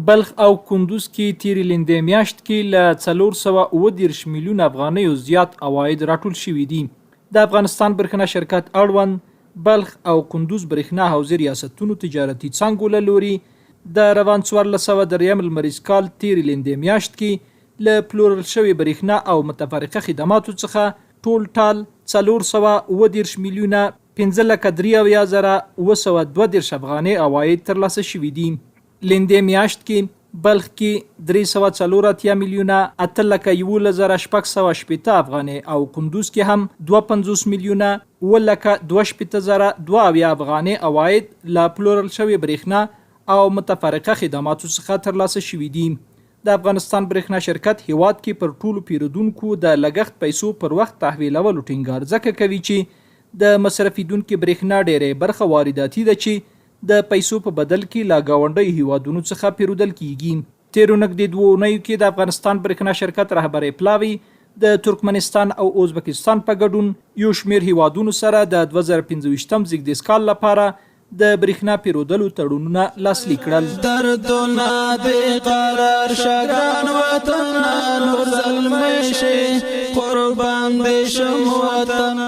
بلخ او کندز کې تیرې لېندۍ میاشت کې له 430 میلیونه افغانیو زیات عواید راټول شوي دي. د افغانستان برېښنا شرکت اړوند بلخ او کندز برېښنا حوزې ریاستونو تجارتي څانګو له لوري د روان 1403 لمریز کال تیرې لېندۍ میاشت کې له پلورل شوې برېښنا او متفرقه خدماتو څخه ټول ټال 430 میلیونه 15,93,922 افغانۍ عواید ترلاسه شوي دي. لېندۍ میاشت کې بلخ کې 304 میلیونه 8,11,680 افغانۍ او کندز کې هم 52 میلیونه 9,22,200 افغانۍ عواید له پلورل شوې برېښنا او متفرقه خدماتو څخه ترلاسه شوي دي. د افغانستان برېښنا شرکت هیواد کې پر ټولو پیرودونکو د لګښت پیسو پر وخت تحویلولو ټینګار ځکه کوي چې د مصرفیدونکو برېښنا ډېرې برخه وارداتي ده چې د پیسو په بدل کې له ګاونډیو هیوادونو څخه پیرودل کیږي. تیرو نږدې 2 اونیو کې د افغانستان برېښنا شرکت رهبرۍ پلاوی د ترکمنستان او ازبکستان په ګډون یو شمېر هیوادونو سره د 2025 زیږدیز کال لپاره د برېښنا پیرودلو تړونونه لاسلیک کړل. دردونه بې قرار شګران وطن نور زلمی شي قربان دې شم وطن.